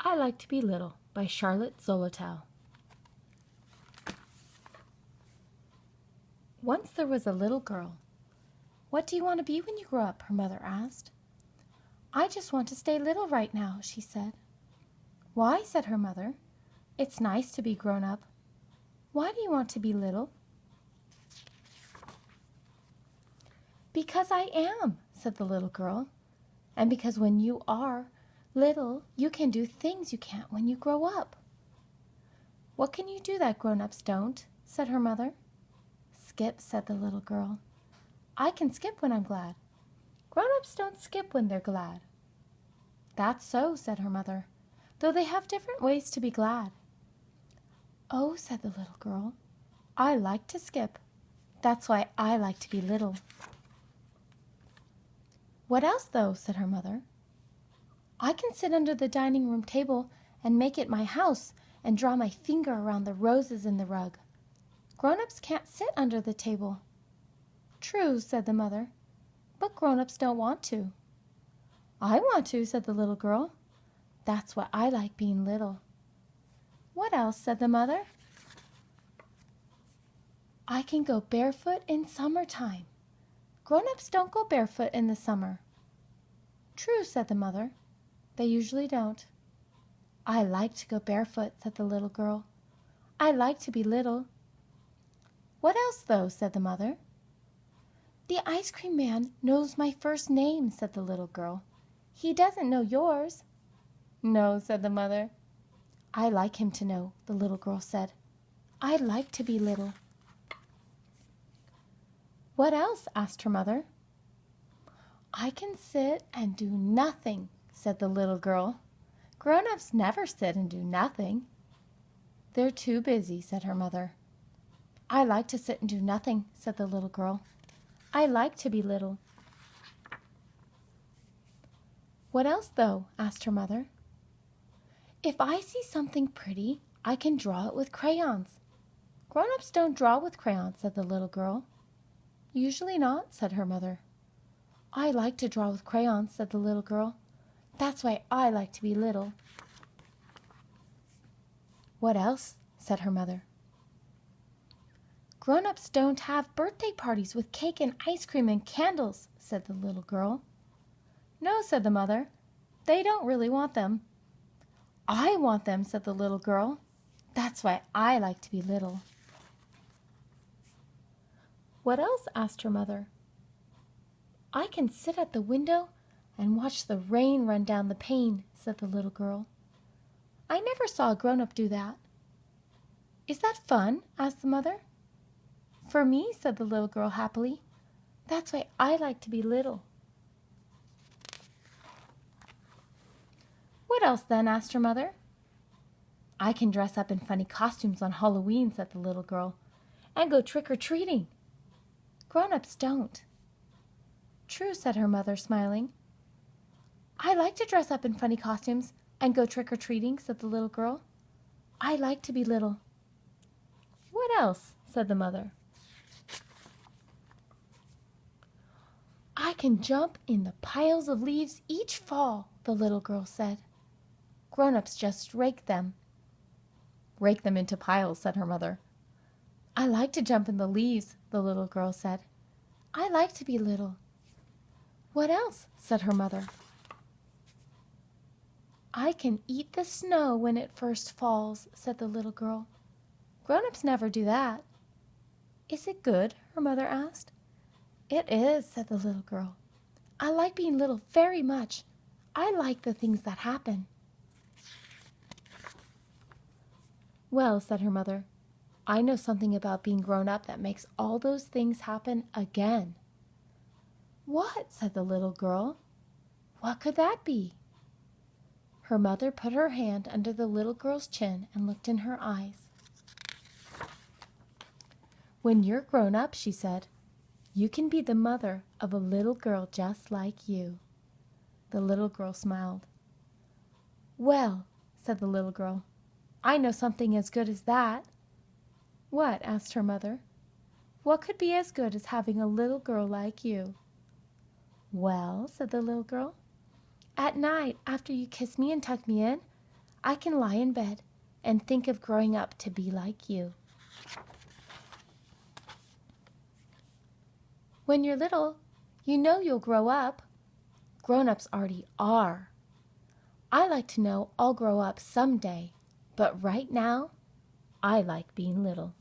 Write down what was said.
I Like to Be Little by Charlotte Zolotow. Once there was a little girl. "What do you want to be when you grow up?" her mother asked. "I just want to stay little right now," she said. "Why?" said her mother. "It's nice to be grown up. Why do you want to be little?" "Because I am," said the little girl. "And because when you are little, you can do things you can't when you grow up." "What can you do that grown-ups don't?" said her mother. "Skip," said the little girl. "I can skip when I'm glad. Grown-ups don't skip when they're glad." "That's so," said her mother, "though they have different ways to be glad." "Oh," said the little girl, "I like to skip. That's why I like to be little." "What else, though?" said her mother. "I can sit under the dining room table and make it my house and draw my finger around the roses in the rug. Grown-ups can't sit under the table." "True," said the mother, "but grown-ups don't want to." "I want to," said the little girl. "That's why I like being little." "What else?" said the mother. "I can go barefoot in summertime. Grown-ups don't go barefoot in the summer." "True," said the mother. "They usually don't." "I like to go barefoot," said the little girl. "I like to be little." "What else, though?" said the mother. "The ice cream man knows my first name," said the little girl. "He doesn't know yours." "No," said the mother. "I like him to know," the little girl said. "I like to be little." "What else?" asked her mother. "I can sit and do nothing," said the little girl. "Grown-ups never sit and do nothing." "They're too busy," said her mother. "I like to sit and do nothing," said the little girl. "I like to be little." "What else, though?" asked her mother. "If I see something pretty, I can draw it with crayons." "Grown-ups don't draw with crayons," said the little girl. "Usually not," said her mother. "I like to draw with crayons," said the little girl. "That's why I like to be little." "What else?" said her mother. "Grown-ups don't have birthday parties with cake and ice cream and candles," said the little girl. "No," said the mother. "They don't really want them." "I want them," said the little girl. "That's why I like to be little." "What else?" asked her mother. "I can sit at the window and watch the rain run down the pane," said the little girl. "I never saw a grown-up do that." "Is that fun?" asked the mother. "For me," said the little girl happily. "That's why I like to be little." "What else then?" asked her mother. "I can dress up in funny costumes on Halloween," said the little girl, "and go trick-or-treating. Grown-ups don't." "True," said her mother, smiling. "I like to dress up in funny costumes and go trick-or-treating," said the little girl. "I like to be little." "What else?" said the mother. "I can jump in the piles of leaves each fall," the little girl said. "Grown-ups just rake them." "Rake them into piles," said her mother. "I like to jump in the leaves," the little girl said. "I like to be little." "What else?" said her mother. "I can eat the snow when it first falls," said the little girl. "Grown-ups never do that." "Is it good?" her mother asked. "It is," said the little girl. "I like being little very much. I like the things that happen." "Well," said her mother, "I know something about being grown up that makes all those things happen again." "What?" said the little girl. "What could that be?" Her mother put her hand under the little girl's chin and looked in her eyes. "When you're grown up," she said, "you can be the mother of a little girl just like you." The little girl smiled. "Well," said the little girl, "I know something as good as that." "What?" asked her mother. "What could be as good as having a little girl like you?" "Well," said the little girl, "at night, after you kiss me and tuck me in, I can lie in bed and think of growing up to be like you. When you're little, you know you'll grow up. Grown-ups already are. I like to know I'll grow up someday, but right now, I like being little.